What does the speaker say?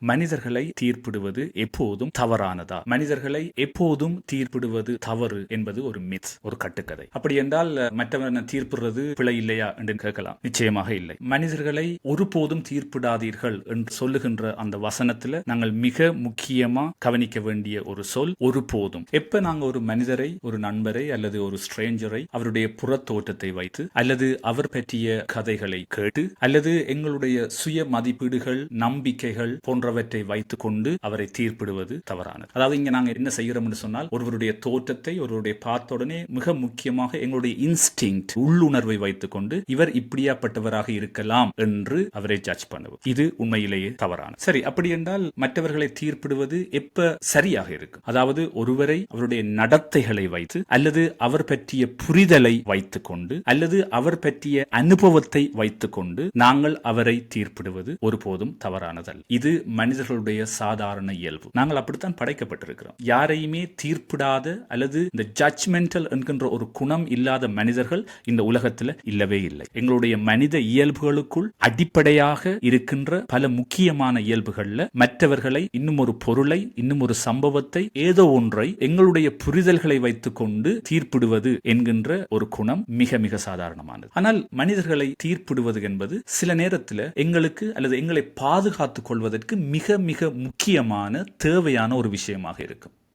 மனிதர்களை தீர்ப்பிடுவது எப்போதும் தவறானதா, மனிதர்களை எப்போதும் தீர்ப்பிடுவது தவறு என்பது ஒரு மித், ஒரு கட்டுக்கதை. அப்படி என்றால் மற்றவனை தீர்ப்பிடுறது பிழை இல்லையா என்று கேட்கலாம். நிச்சயமாக இல்லை. மனிதர்களை ஒருபோதும் தீர்ப்பிடாதீர்கள் என்று சொல்லுகின்ற அந்த வசனத்துல நாங்கள் மிக முக்கியமா கவனிக்க வேண்டிய ஒரு சொல் ஒருபோதும். எப்ப நாங்க ஒரு மனிதரை, ஒரு நண்பரை அல்லது ஒரு ஸ்ட்ரேஞ்சரை அவருடைய புறத்தோட்டத்தை வைத்து அல்லது அவர் பற்றிய கதைகளை கேட்டு அல்லது எங்களுடைய சுய மதிப்பீடுகள், நம்பிக்கைகள் போன்றவற்றை வைத்துக் கொண்டு அவரை தீர்ப்பிடுவது தவறானது. அதாவது இங்க நாங்க என்ன செய்கிறோம் என்று சொன்னால், ஒருவருடைய தோற்றத்தை, ஒருவருடைய பார்த்த உடனே மிக முக்கியமாக எங்களுடைய இன்ஸ்டிங், உள்ளுணர்வை வைத்துக் கொண்டு இவர் இப்படியாப்பட்டவராக இருக்கலாம் என்று அவரை ஜட்ஜ் பண்ணுவோம். இது உண்மையிலேயே தவறானது. சரி, அப்படி என்றால் மற்றவர்களை தீர்ப்பிடுவது எப்ப சரியாக இருக்கும்? அதாவது ஒருவரை அவருடைய நடத்தைகளை வைத்து அல்லது அவர் பற்றிய புரிதலை வைத்துக் கொண்டு அல்லது அவர் பற்றிய அனுபவத்தை வைத்துக் கொண்டு நாங்கள் அவரை தீர்ப்பிடுவது ஒருபோதும் தவறானதல்ல. இது மனிதர்களுடைய சாதாரண இயல்பு. நாங்கள் அப்படித்தான் படைக்கப்பட்டிருக்கிறோம். யாரையுமே தீர்ப்பிடாத அல்லது இந்த ஜட்ஜ்மெண்டல் என்கின்ற ஒரு குணம் இல்லாத மனிதர்கள் இந்த உலகத்தில் இல்லவே இல்லை. எங்களுடைய மனித இயல்புகளுக்குள் அடிப்படையாக இருக்கின்ற பல முக்கியமான இயல்புகள்ல மற்றவர்களை, இன்னும் ஒரு பொருளை, இன்னும் ஒரு சம்பவத்தை, ஏதோ ஒன்றை எங்களுடைய புரிதல்களை வைத்துக் கொண்டு தீர்ப்பிடுவது என்கின்ற ஒரு குணம் மிக மிக சாதாரணமானது. ஆனால் மனிதர்களை தீர்ப்பிடுவது என்பது சில நேரத்தில் எங்களுக்கு அல்லது எங்களை பாதுகாத்துக் கொள்வதற்கு மிக மிக முக்கியமான, தேவையான ஒரு விஷயமாக இருக்கும்.